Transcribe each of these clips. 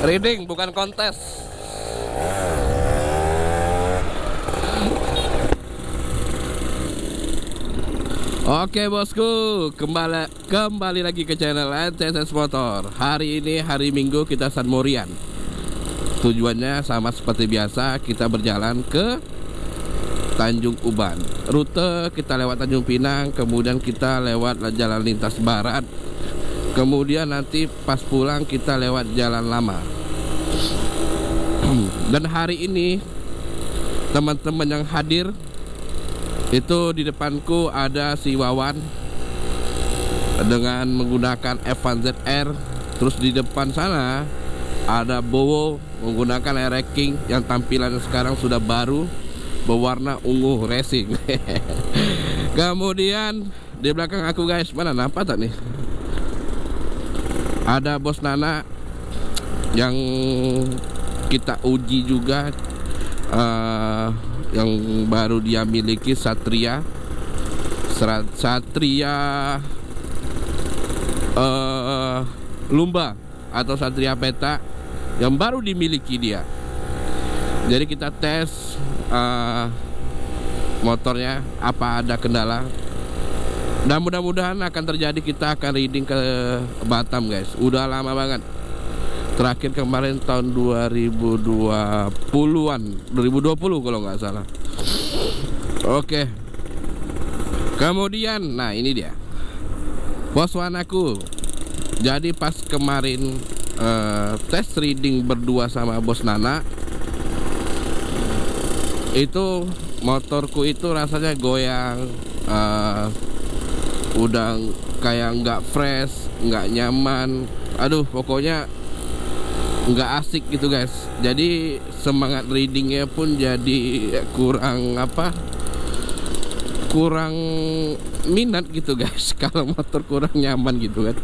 Reading bukan kontes. Oke bosku, kembali lagi ke channel NTSS Motor. Hari ini hari Minggu, kita San Morian. Tujuannya sama seperti biasa, kita berjalan ke Tanjung Uban. Rute kita lewat Tanjung Pinang, kemudian kita lewat jalan lintas barat, kemudian nanti pas pulang kita lewat jalan lama. Dan hari ini teman-teman yang hadir itu di depanku ada si Wawan dengan menggunakan Evan ZR. Terus di depan sana ada Bowo menggunakan Air King yang tampilannya sekarang sudah baru berwarna ungu racing. Kemudian di belakang aku guys, mana nampak tak nih? Ada Bos Nana yang kita uji juga, yang baru dia miliki Satria Lumba atau Satria Peta yang baru dimiliki dia. Jadi kita tes motornya apa ada kendala, dan mudah-mudahan akan terjadi. Kita akan reading ke Batam guys. Udah lama banget, terakhir kemarin tahun 2020 kalau nggak salah. Oke. Kemudian, nah ini dia Bos Wanaku. Jadi pas kemarin tes reading berdua sama Bos Nana, itu motorku itu rasanya goyang, udah kayak nggak fresh, nggak nyaman. Aduh, pokoknya nggak asik gitu guys. Jadi semangat readingnya pun jadi kurang minat gitu guys kalau motor kurang nyaman gitu kan.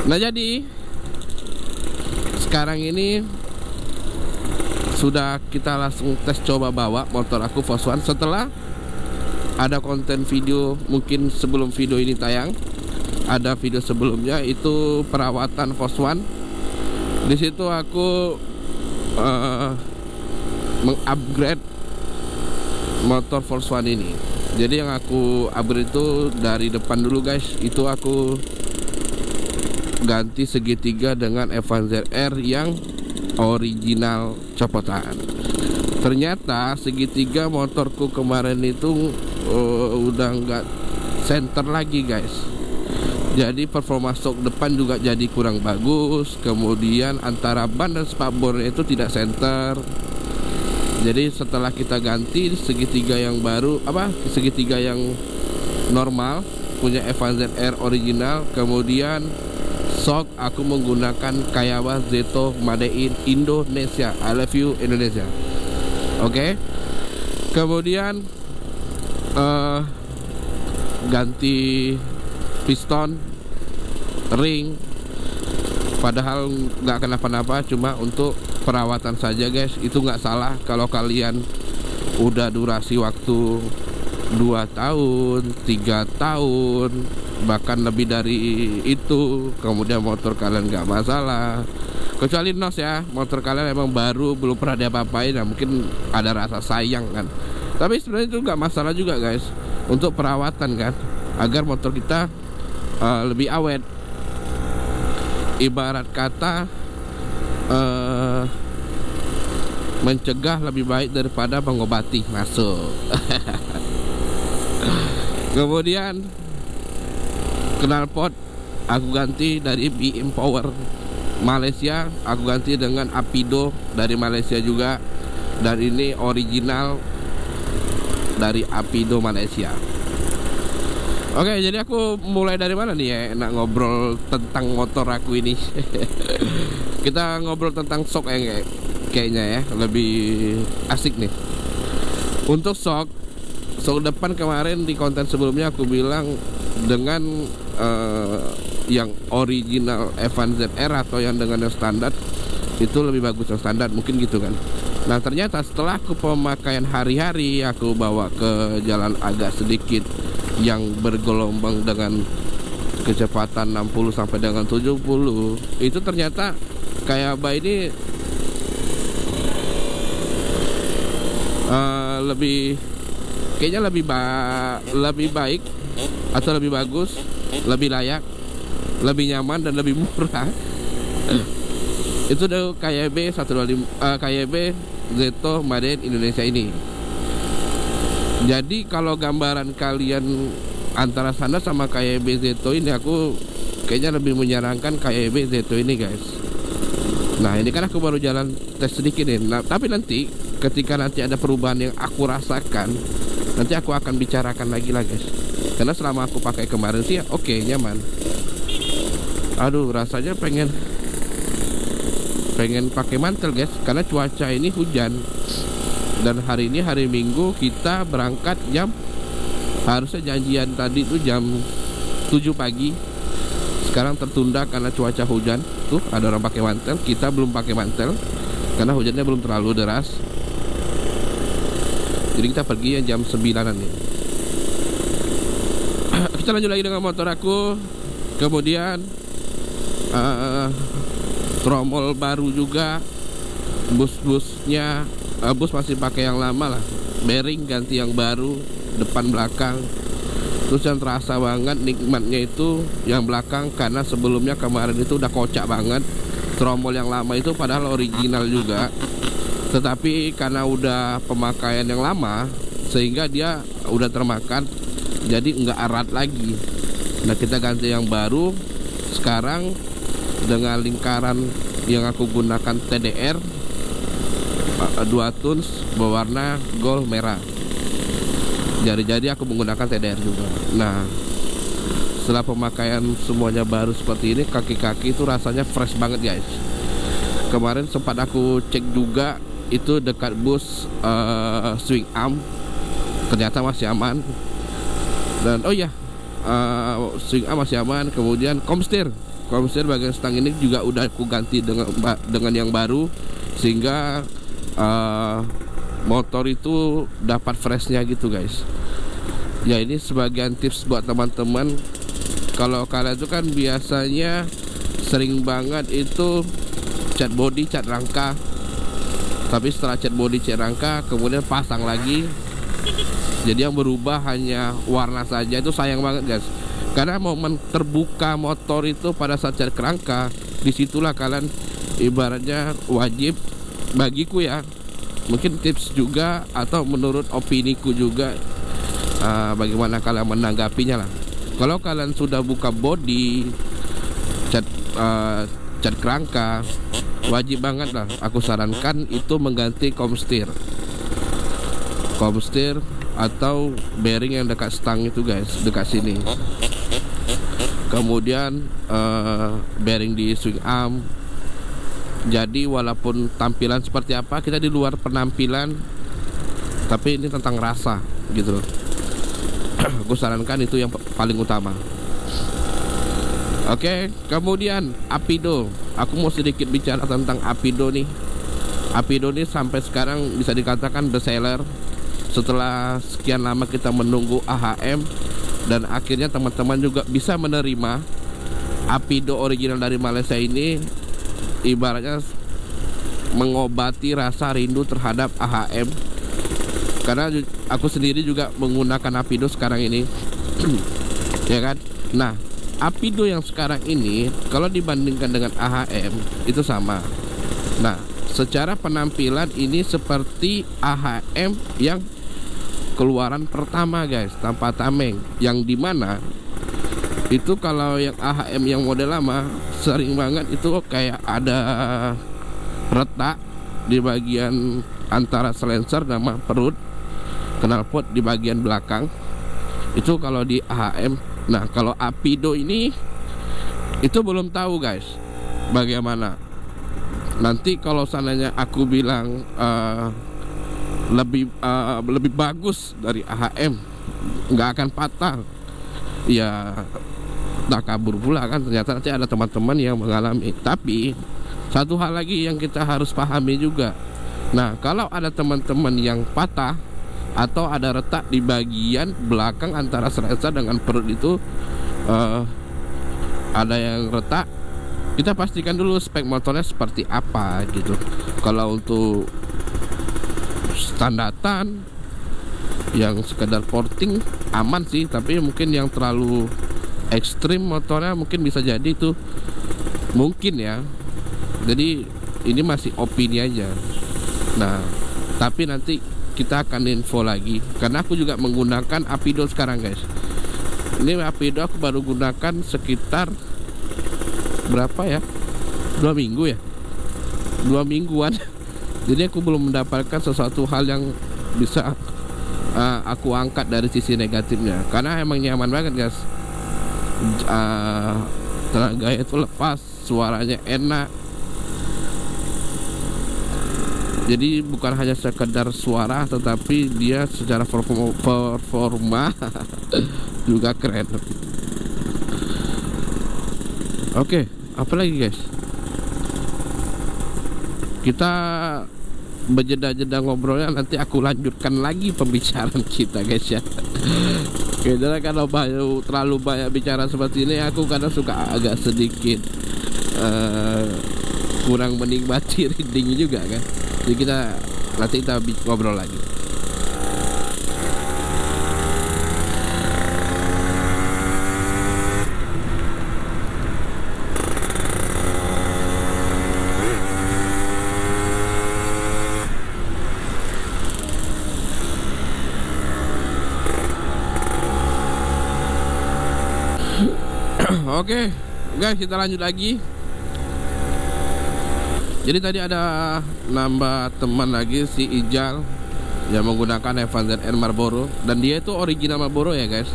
Nah jadi sekarang ini sudah kita langsung tes coba bawa motor aku Foswan. Setelah ada konten video, mungkin sebelum video ini tayang ada video sebelumnya, itu perawatan Foswan. Di situ aku mengupgrade motor Volkswagen ini. Jadi yang aku upgrade itu dari depan dulu guys. Itu aku ganti segitiga dengan Evan ZR yang original copotan. Ternyata segitiga motorku kemarin itu udah nggak center lagi guys. Jadi performa stok depan juga jadi kurang bagus. Kemudian antara ban dan spakbor itu tidak center. Jadi setelah kita ganti segitiga yang baru, segitiga yang normal punya Evan ZR original, kemudian shock aku menggunakan Kayawa Zeto Made in Indonesia. I love you Indonesia. Oke. Kemudian ganti piston, ring, padahal nggak kenapa-napa, cuma untuk perawatan saja guys. Itu nggak salah kalau kalian udah durasi waktu 2 tahun, 3 tahun, bahkan lebih dari itu, kemudian motor kalian nggak masalah. Kecuali NOS ya, motor kalian emang baru, belum pernah diapa-apain, nah mungkin ada rasa sayang kan. Tapi sebenarnya itu nggak masalah juga guys, untuk perawatan kan, agar motor kita lebih awet. Ibarat kata mencegah lebih baik daripada mengobati. Masuk. Kemudian knalpot aku ganti dari BM Power Malaysia, aku ganti dengan Apido dari Malaysia juga, dan ini original dari Apido Malaysia. Oke, jadi aku mulai dari mana nih ya enak ngobrol tentang motor aku ini. Kita ngobrol tentang shock ya, kayaknya ya lebih asik nih. Untuk shock depan kemarin di konten sebelumnya aku bilang dengan yang original Evan ZR atau yang dengan yang standar itu lebih bagus yang standar, mungkin gitu kan. Nah ternyata setelah aku pemakaian hari-hari, aku bawa ke jalan agak sedikit yang bergelombang dengan kecepatan 60 sampai dengan 70, itu ternyata Kayaba ini lebih kayaknya lebih baik atau lebih bagus, lebih layak, lebih nyaman dan lebih murah. Itu udah KYB 125 KYB Zeto Made in Indonesia ini. Jadi kalau gambaran kalian antara sana sama KYB Zeto ini, aku kayaknya lebih menyarankan KYB Zeto ini guys. Nah ini kan aku baru jalan tes sedikit nih. Nah, tapi nanti ketika nanti ada perubahan yang aku rasakan, nanti aku akan bicarakan lagi lah guys. Karena selama aku pakai kemarin sih oke, nyaman. Aduh rasanya pengen pakai mantel guys, karena cuaca ini hujan. Dan hari ini hari Minggu, kita berangkat harusnya janjian tadi tuh jam 7 pagi. Sekarang tertunda karena cuaca hujan. Tuh ada orang pakai mantel, kita belum pakai mantel karena hujannya belum terlalu deras. Jadi kita pergi jam 9-an nih. Kita lanjut lagi dengan motor aku. Kemudian tromol baru juga, busnya bus masih pakai yang lama lah, bearing ganti yang baru depan belakang. Terus yang terasa banget nikmatnya itu yang belakang, karena sebelumnya kemarin itu udah kocak banget. Tromol yang lama itu padahal original juga, tetapi karena udah pemakaian yang lama sehingga dia udah termakan, jadi nggak erat lagi. Nah kita ganti yang baru sekarang dengan lingkaran yang aku gunakan TDR 2 tons berwarna gold merah. Jadi aku menggunakan TDR juga. Nah setelah pemakaian semuanya baru seperti ini, kaki-kaki itu rasanya fresh banget guys. Kemarin sempat aku cek juga itu dekat bus swing arm, ternyata masih aman. Dan oh iya, swing arm masih aman. Kemudian komstir bagian stang ini juga udah aku ganti dengan yang baru, sehingga motor itu dapat freshnya gitu guys. Ya ini sebagian tips buat teman-teman. Kalau kalian itu kan biasanya sering banget itu cat body, cat rangka, tapi setelah cat body, cat rangka kemudian pasang lagi, jadi yang berubah hanya warna saja. Itu sayang banget guys, karena momen terbuka motor itu pada saat cat kerangka, disitulah kalian ibaratnya wajib, bagiku ya, mungkin tips juga atau menurut opiniku juga, bagaimana kalian menanggapinya lah. Kalau kalian sudah buka body, cat kerangka, wajib banget lah aku sarankan itu mengganti komstir atau bearing yang dekat stang itu guys, dekat sini. Kemudian bearing di swing arm. Jadi walaupun tampilan seperti apa, kita di luar penampilan, tapi ini tentang rasa gitu loh. Aku sarankan itu yang paling utama. Oke, kemudian Apido. Aku mau sedikit bicara tentang Apido nih. Apido ini sampai sekarang bisa dikatakan best seller. Setelah sekian lama kita menunggu AHM, dan akhirnya teman-teman juga bisa menerima Apido original dari Malaysia ini, ibaratnya mengobati rasa rindu terhadap AHM. Karena aku sendiri juga menggunakan Apido sekarang ini. Ya kan? Nah, Apido yang sekarang ini kalau dibandingkan dengan AHM itu sama. Nah, secara penampilan ini seperti AHM yang keluaran pertama guys, tanpa tameng. Yang dimana itu kalau yang AHM yang model lama sering banget itu kayak ada retak di bagian antara silencer sama perut, knalpot di bagian belakang. Itu kalau di AHM. Nah kalau Apido ini itu belum tahu guys bagaimana. Nanti kalau seandainya aku bilang lebih bagus dari AHM, nggak akan patah, ya tak kabur pula kan. Ternyata nanti ada teman-teman yang mengalami. Tapi satu hal lagi yang kita harus pahami juga. Nah kalau ada teman-teman yang patah atau ada retak di bagian belakang antara silencer dengan perut itu, ada yang retak, kita pastikan dulu spek motornya seperti apa gitu. Kalau untuk standatan yang sekedar porting aman sih, tapi mungkin yang terlalu ekstrim motornya mungkin bisa jadi itu mungkin ya. Jadi ini masih opini aja. Nah, tapi nanti kita akan info lagi, karena aku juga menggunakan Apido sekarang guys. Ini Apido aku baru gunakan sekitar berapa ya, 2 minggu ya, 2 mingguan. Jadi aku belum mendapatkan sesuatu hal yang bisa aku angkat dari sisi negatifnya, karena emang nyaman banget guys. Tenaganya itu lepas, suaranya enak. Jadi bukan hanya sekedar suara, tetapi dia secara performa juga keren. Oke, apa lagi guys? Kita berjeda-jeda ngobrolnya, nanti aku lanjutkan lagi pembicaraan kita guys ya. Karena kalau terlalu banyak bicara seperti ini, aku kadang suka agak sedikit kurang menikmati reading juga kan. Jadi nanti kita ngobrol lagi. Oke, guys, kita lanjut lagi. Jadi tadi ada nambah teman lagi, si Ijal, yang menggunakan Evan ZR Marlboro, dan dia itu original Marlboro ya guys.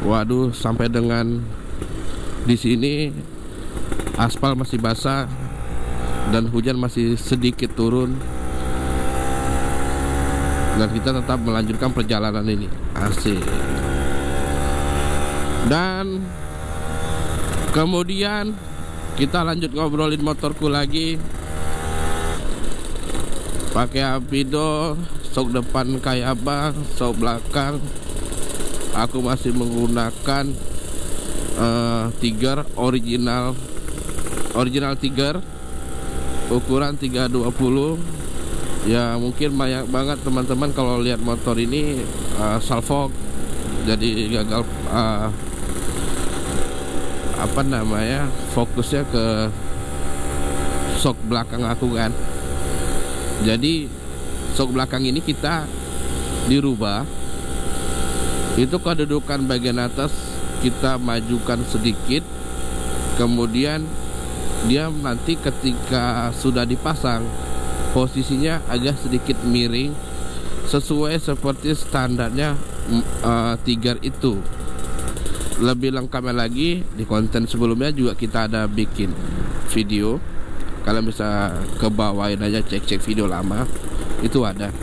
Waduh, sampai dengan di sini aspal masih basah dan hujan masih sedikit turun, dan kita tetap melanjutkan perjalanan ini. Asik. Dan kemudian kita lanjut ngobrolin motorku lagi. Pakai Apido, sok depan kayak abang, sok belakang aku masih menggunakan Tiger original Tiger ukuran 320. Ya mungkin banyak banget teman-teman kalau lihat motor ini salfok, jadi gagal fokusnya ke sok belakang aku kan. Jadi sok belakang ini kita dirubah, itu kedudukan bagian atas kita majukan sedikit, kemudian dia nanti ketika sudah dipasang posisinya agak sedikit miring, sesuai seperti standarnya Tiger itu. Lebih lengkapnya lagi di konten sebelumnya juga kita ada bikin video, kalian bisa ke bawain aja, cek video lama itu ada.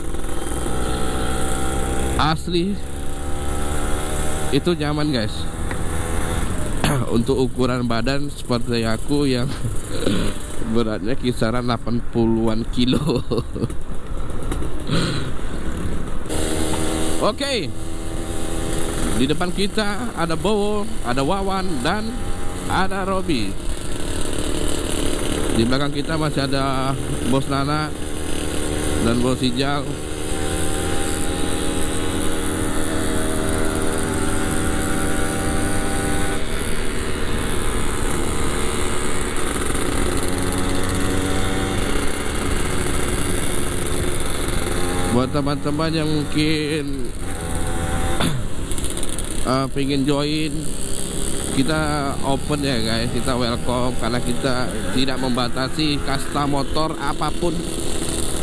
Asli itu nyaman guys. Untuk ukuran badan seperti aku yang beratnya kisaran 80-an kilo. Oke. Di depan kita ada Bowo, ada Wawan, dan ada Robi. Di belakang kita masih ada Bos Nana dan Bos Ijal. Buat teman-teman yang mungkin pengen join, kita open ya guys, kita welcome, karena kita tidak membatasi kasta motor apapun,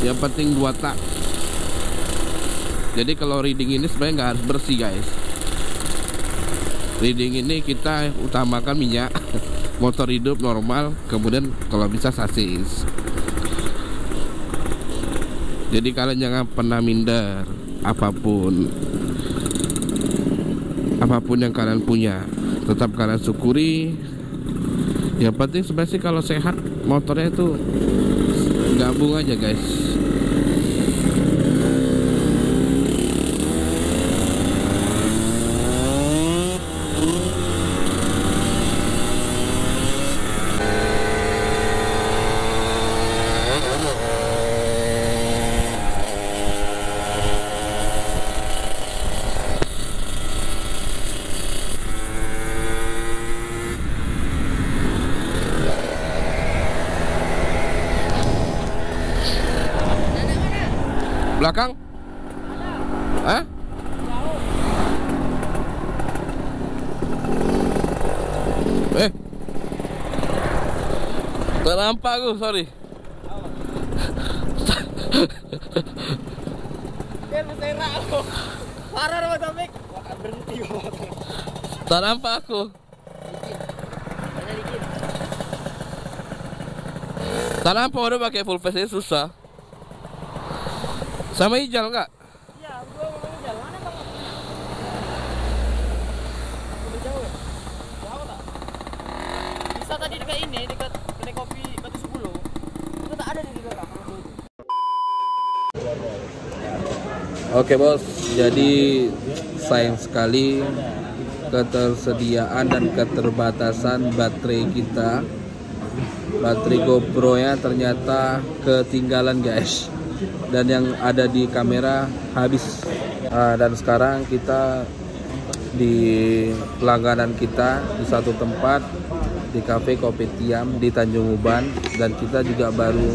yang penting 2 tak. Jadi kalau reading ini sebenarnya nggak harus bersih guys. Reading ini kita utamakan minyak, motor hidup normal, kemudian kalau bisa sasis. Jadi kalian jangan pernah minder apapun yang kalian punya, tetap kalian syukuri. Yang penting sebenarnya sih kalau sehat, motornya itu gabung aja guys. belakang? Hah? Tak nampak aku, sorry. Biar berserak aku. Parah dong Domik. Akan berhenti motor. Tak nampak aku. Tak nampak udah pakai full face ini susah. Sama hijau enggak? Iya, gua mau hijau. Mana bang? Udah jauh ya? Jauh tak? Bisa tadi dekat ini, dekat kedai kopi Batu Sepuluh. Itu tak ada di belakang. Oke bos, jadi sayang sekali ketersediaan dan keterbatasan baterai kita. Baterai GoPro nya ternyata ketinggalan guys, dan yang ada di kamera habis. Dan sekarang kita di langganan kita di satu tempat di cafe Kopi Tiam di Tanjung Uban, dan kita juga baru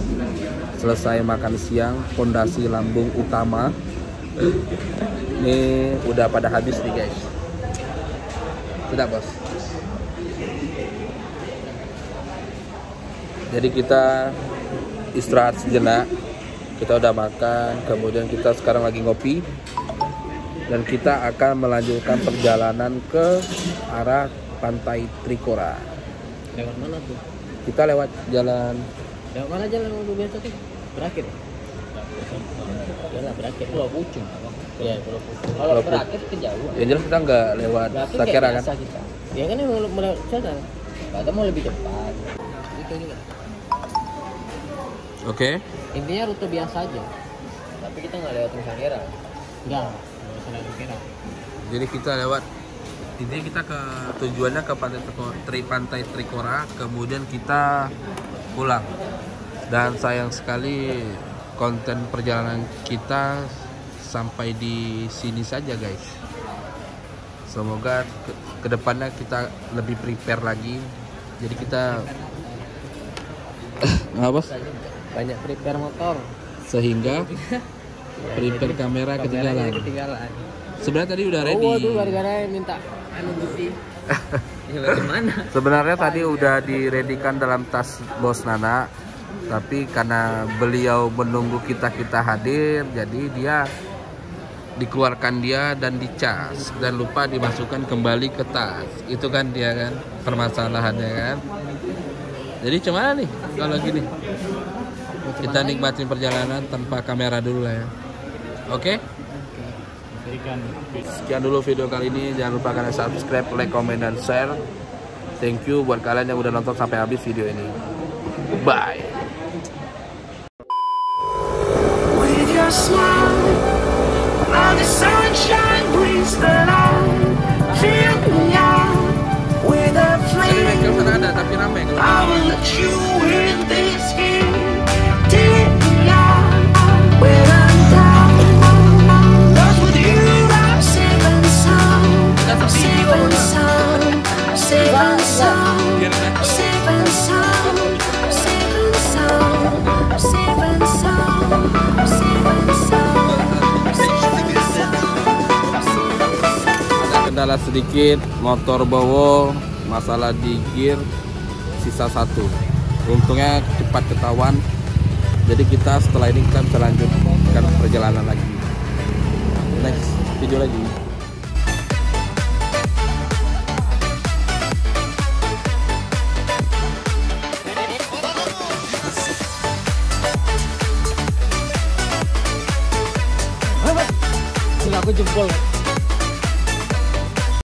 selesai makan siang Pondasi Lambung Utama. Ini udah pada habis nih guys. Sudah bos. Jadi kita istirahat sejenak. Kita udah makan, kemudian kita sekarang lagi ngopi, dan kita akan melanjutkan perjalanan ke arah Pantai Trikora. Lewat mana tuh? Kita lewat jalan. Lewat mana jalan yang biasa tuh? Berakhir. Yalah berakhir Pulau Pucung. Iya, Pulau Pucung. Kalau berakhir kejauhan. Ya jelas kita nggak lewat Sakera kan? Kita. Ya kan emang melewat sana. Kita mau lebih cepat. Itu juga. Oke. Intinya rute biasa aja. Tapi kita nggak lewat Sakera. Enggak, nggak lewat Sakera. Jadi kita lewat, intinya kita ke tujuannya ke Pantai Trikora, kemudian kita pulang. Dan sayang sekali konten perjalanan kita sampai di sini saja guys. Semoga kedepannya kita lebih prepare lagi. Jadi kita apa? Banyak prepare motor. Sehingga prepare kamera ketinggalan. Sebenarnya tadi udah ready. Oh, tuh gara-gara minta anu bukti. Ya bagaimana? Sebenarnya tadi udah diredikan dalam tas Bos Nana, tapi karena beliau menunggu kita hadir, jadi dia dikeluarkan dia dan dicas dan lupa dimasukkan kembali ke tas. Itu kan dia kan permasalahannya kan. Jadi cuman nih kalau gini kita nikmatin perjalanan tanpa kamera dulu lah ya. Oke? Sekian dulu video kali ini. Jangan lupa kalian subscribe, like, comment, dan share. Thank you buat kalian yang udah nonton sampai habis video ini. Bye. With your smile, all the sunshine brings the light. Fill me out with a Tadi flame. bengkel sana ada tapi rame. I will let you in this game. Take me out when I'm down. Cause with you I'm safe and sound. I'm safe and sound. I'm safe and sound. I'm safe and sound. I'm safe and sound. I'm safe and sound. I'm safe and sound. I'm safe and sound. Ada kendala sedikit, motor bawa masalah di gear sisa satu. Untungnya cepat ketahuan. Jadi kita setelah ini kita bisa lanjutkan perjalanan lagi. Next video lagi. Aku jempol.